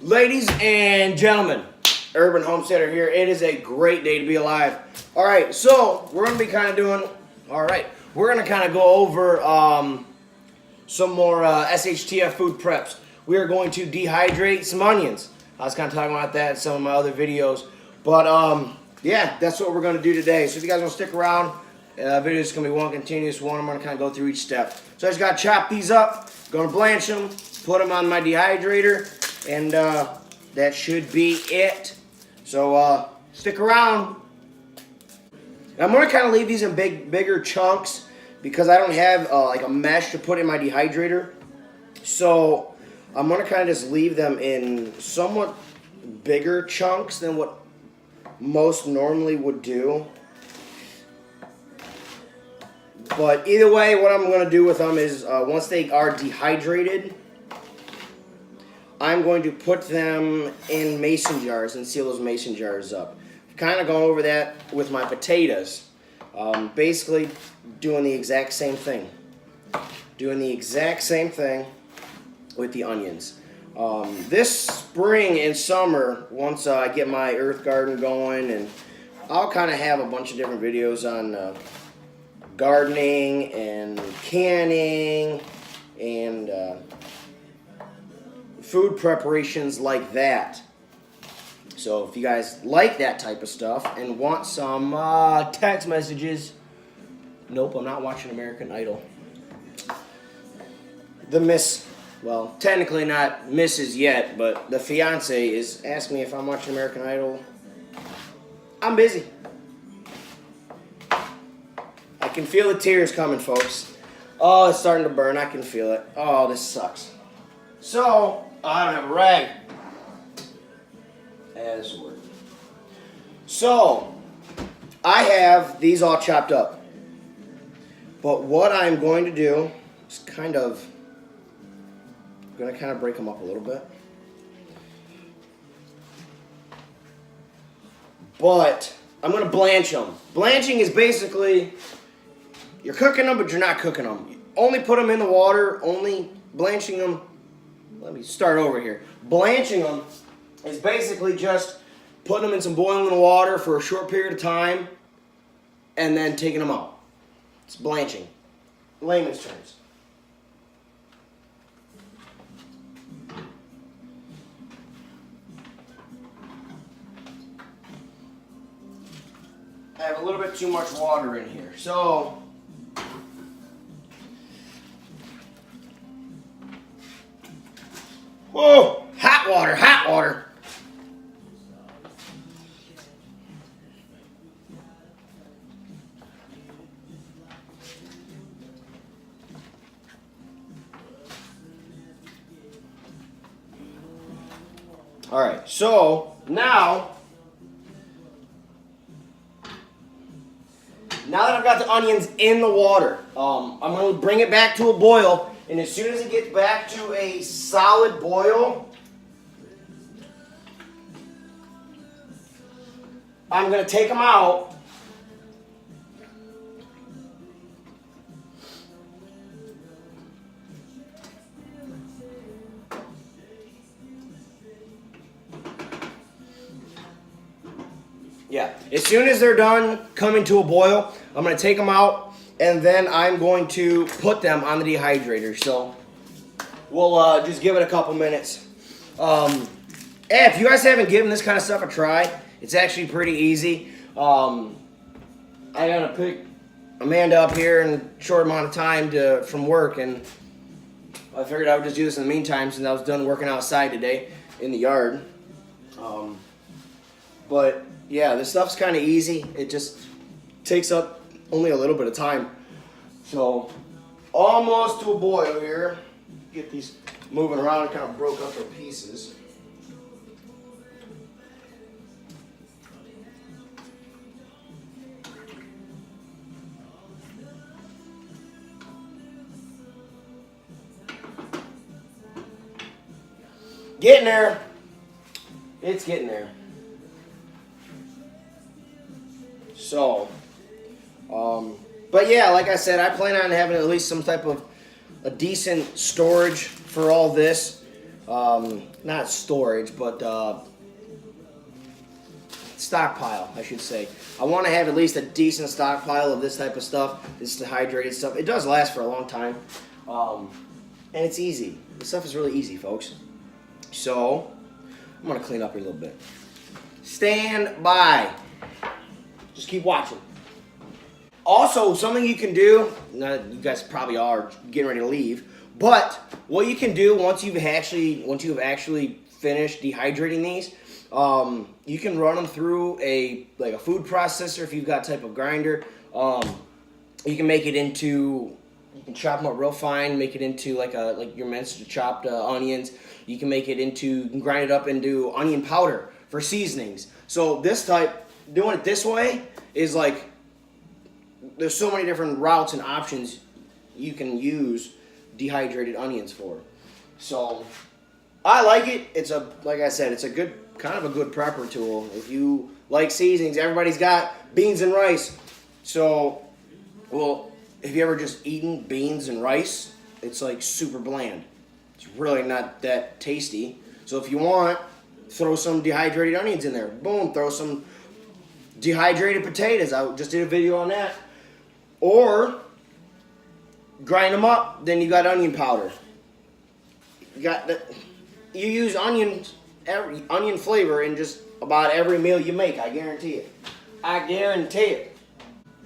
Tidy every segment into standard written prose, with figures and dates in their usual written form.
Ladies and gentlemen, Urban Homesteader here. It is a great day to be alive. All right, so we're going to be kind of doing, we're going to kind of go over some more SHTF Food Preps. We are going to dehydrate some onions. I was kind of talking about that in some of my other videos. But yeah, that's what we're going to do today. So if you guys want to stick around, video is going to be one continuous one. I'm going to kind of go through each step. So I just got to chop these up, going to blanch them, put them on my dehydrator, and that should be it. So stick around. I'm going to kind of leave these in bigger chunks because I don't have like a mesh to put in my dehydrator. So I'm going to kind of just leave them in somewhat bigger chunks than what most normally would do. But either way, what I'm going to do with them is once they are dehydrated, I'm going to put them in mason jars and seal those mason jars up. Kind of going over that with my potatoes. Basically doing the exact same thing. Doing the exact same thing with the onions. This spring and summer, once I get my earth garden going, and I'll kind of have a bunch of different videos on gardening and canning and food preparations like that. So if you guys like that type of stuff and want some text messages, nope, I'm not watching American Idol. The miss, well, technically not Mrs. yet, but the fiance is asking me if I'm watching American Idol. I'm busy. I can feel the tears coming, folks. Oh, it's starting to burn. I can feel it. Oh, this sucks. So, I don't have a rag. As word. So, I have these all chopped up. But what I'm going to do is I'm going to kind of break them up a little bit. But I'm going to blanch them. Blanching is basically, you're cooking them, but you're not cooking them. You only put them in the water, only blanching them. Let me start over here. Blanching them is basically just putting them in some boiling water for a short period of time and then taking them out. It's blanching. Layman's terms. I have a little bit too much water in here. So whoa, hot water, hot water. All right, so now that I've got the onions in the water, I'm going to bring it back to a boil. And as soon as it gets back to a solid boil, I'm going to take them out. Yeah, as soon as they're done coming to a boil, I'm going to take them out, and then I'm going to put them on the dehydrator. So we'll just give it a couple minutes. If you guys haven't given this kind of stuff a try, it's actually pretty easy. I got to pick Amanda up here in a short amount of time from work, and I figured I would just do this in the meantime since I was done working outside today in the yard. But yeah, this stuff's kind of easy. It just takes up only a little bit of time. So, almost to a boil here. Get these moving around. It kind of broke up in pieces. Getting there. It's getting there. So, but yeah, like I said, I plan on having at least some type of a decent storage for all this. not storage, but stockpile, I should say. I want to have at least a decent stockpile of this type of stuff, this dehydrated stuff. It does last for a long time, and it's easy. This stuff is really easy, folks. So, I'm going to clean up here a little bit. Stand by. Just keep watching. Also, something you can do, now you guys probably are getting ready to leave, but what you can do once you've actually finished dehydrating these, you can run them through a food processor if you've got type of grinder. You can make it into, you can chop them up real fine, make it into like your minced chopped onions. You can make it into, you can grind it up into onion powder for seasonings. So this type, doing it this way is like, there's so many different routes and options you can use dehydrated onions for. So I like it. It's like I said, it's a good, kind of a good prepper tool. If you like seasonings, everybody's got beans and rice. So, well, have you ever just eaten beans and rice? It's like super bland. It's really not that tasty. So if you want, throw some dehydrated onions in there. Boom, throw some dehydrated potatoes. I just did a video on that. Or grind them up, then you got onion powder. You use onion flavor in just about every meal you make. I guarantee it. I guarantee it.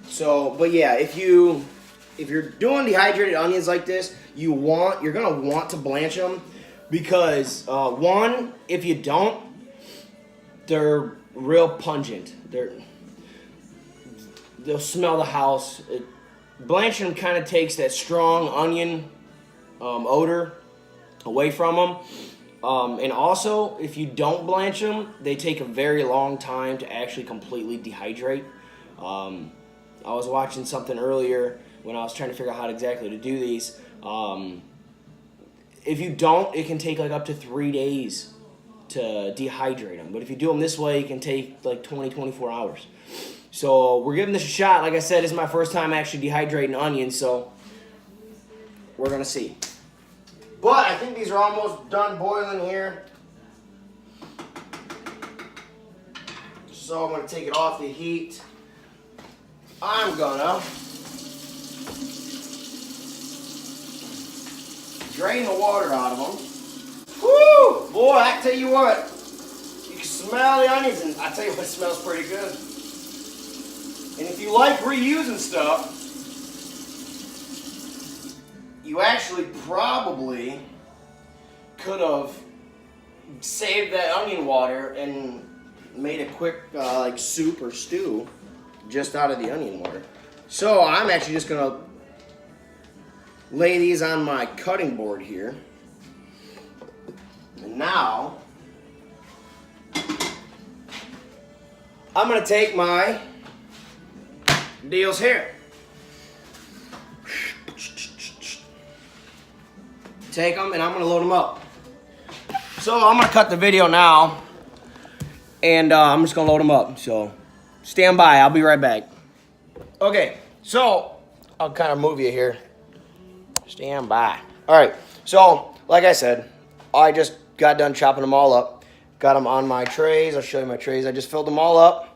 So, but yeah, if you're doing dehydrated onions like this, you're gonna want to blanch them because one, if you don't, they're real pungent. They'll smell the house. Blanching them kind of takes that strong onion odor away from them. And also, if you don't blanch them, they take a very long time to actually completely dehydrate. I was watching something earlier when I was trying to figure out how exactly to do these. If you don't, it can take like up to 3 days to dehydrate them. But if you do them this way, it can take like 24 hours. So we're giving this a shot. Like I said, this is my first time actually dehydrating onions, so we're going to see. But I think these are almost done boiling here. So I'm going to take it off the heat. I'm going to drain the water out of them. Woo! Boy, I tell you what. You can smell the onions, and I tell you what, it smells pretty good. And if you like reusing stuff, you actually probably could have saved that onion water and made a quick like soup or stew just out of the onion water. So I'm actually just gonna lay these on my cutting board here. And now I'm gonna take my deals here. Take them and I'm gonna load them up. So I'm gonna cut the video now and I'm just gonna load them up. So stand by, I'll be right back. Okay, so I'll kind of move you here. Stand by. All right, so like I said, I just got done chopping them all up. Got them on my trays. I'll show you my trays. I just filled them all up.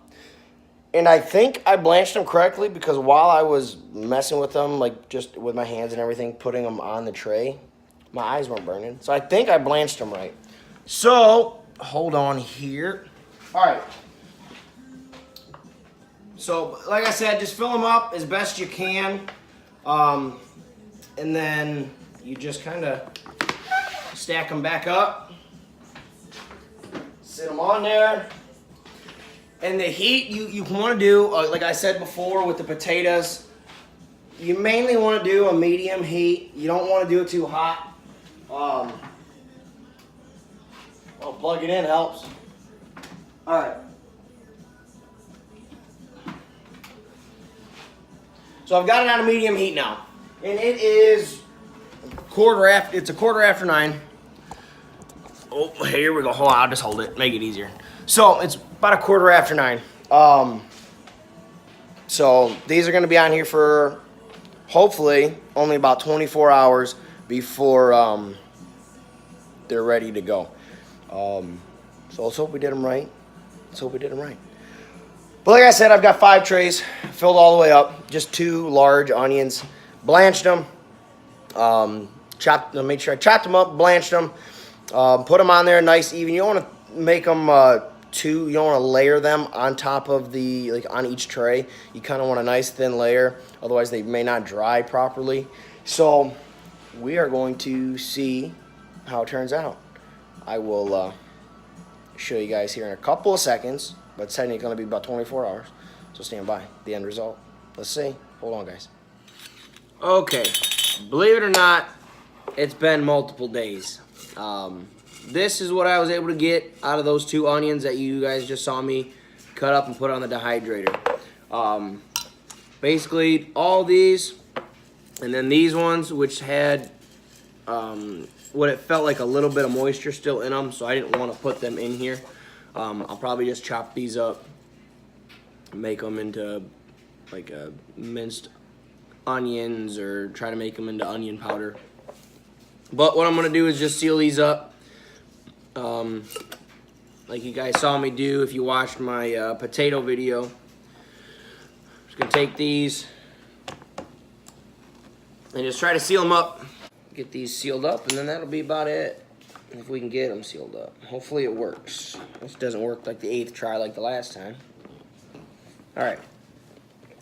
And I think I blanched them correctly because while I was messing with them, like just with my hands and everything, putting them on the tray, my eyes weren't burning. So I think I blanched them right. So, hold on here. All right. So, like I said, just fill them up as best you can. And then you just kind of stack them back up. Sit them on there. And the heat you want to do, like I said before with the potatoes, you mainly want to do a medium heat. You don't want to do it too hot. Well, plug it in helps. All right. So I've got it on a medium heat now, and it is It's a quarter after 9. Oh, here we go. Hold on, I'll just hold it, make it easier. So it's about a quarter after 9. So these are going to be on here for hopefully only about 24 hours before they're ready to go. So let's hope we did them right. Let's hope we did them right. But like I said, I've got 5 trays filled all the way up. Just 2 large onions. Blanched them. Made sure I chopped them up, blanched them. Put them on there nice, even. You don't want to make them you don't want to layer them on top of on each tray. You kind of want a nice thin layer. Otherwise, they may not dry properly. So we are going to see how it turns out. I will show you guys here in a couple of seconds, but it's technically going to be about 24 hours. So stand by. The end result. Let's see. Hold on, guys. Okay. Believe it or not, it's been multiple days. This is what I was able to get out of those 2 onions that you guys just saw me cut up and put on the dehydrator. Basically, all these, and then these ones, which had what it felt like a little bit of moisture still in them, so I didn't want to put them in here. I'll probably just chop these up, make them into like minced onions, or try to make them into onion powder. But what I'm going to do is just seal these up. Like you guys saw me do if you watched my potato video. I'm just going to take these and just try to seal them up. Get these sealed up, and then that'll be about it. If we can get them sealed up. Hopefully it works. This doesn't work like the 8th try like the last time. Alright.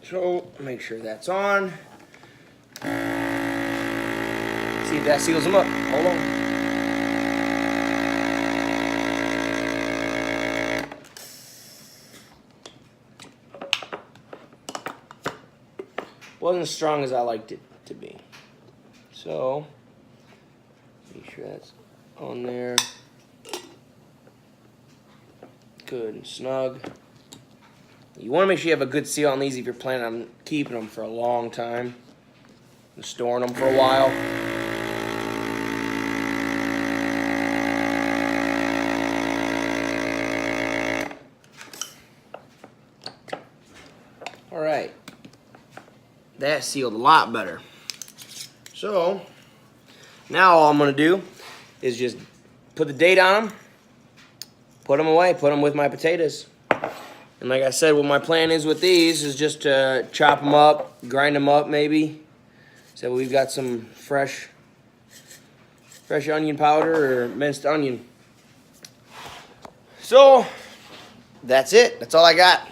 So, make sure that's on. See if that seals them up. Hold on. Wasn't as strong as I liked it to be. So, make sure that's on there. Good and snug. You want to make sure you have a good seal on these if you're planning on keeping them for a long time and storing them for a while. All right. That sealed a lot better. So, now all I'm going to do is just put the date on them, put them away, put them with my potatoes. And like I said, what my plan is with these is just to chop them up, grind them up maybe. So we've got some fresh onion powder or minced onion. So, that's it. That's all I got.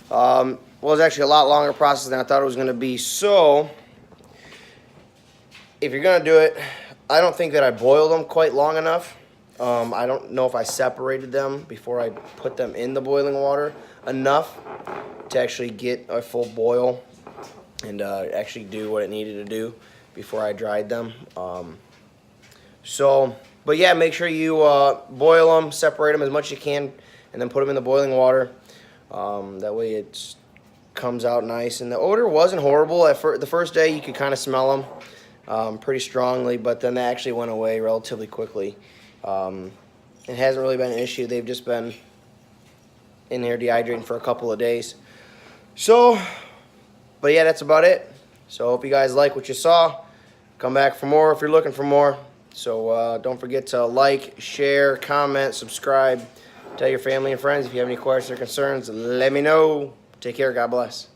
Well, it's actually a lot longer process than I thought it was going to be. So, if you're going to do it, I don't think that I boiled them quite long enough. I don't know if I separated them before I put them in the boiling water enough to actually get a full boil and actually do what it needed to do before I dried them. But yeah, make sure you boil them, separate them as much as you can, and then put them in the boiling water. That way it comes out nice. And the odor wasn't horrible. The first day you could kind of smell them pretty strongly, but then they actually went away relatively quickly. It hasn't really been an issue. They've just been in here dehydrating for a couple of days. So, but yeah, that's about it. So I hope you guys like what you saw. Come back for more if you're looking for more. So don't forget to like, share, comment, subscribe. Tell your family and friends if you have any questions or concerns. Let me know. Take care. God bless.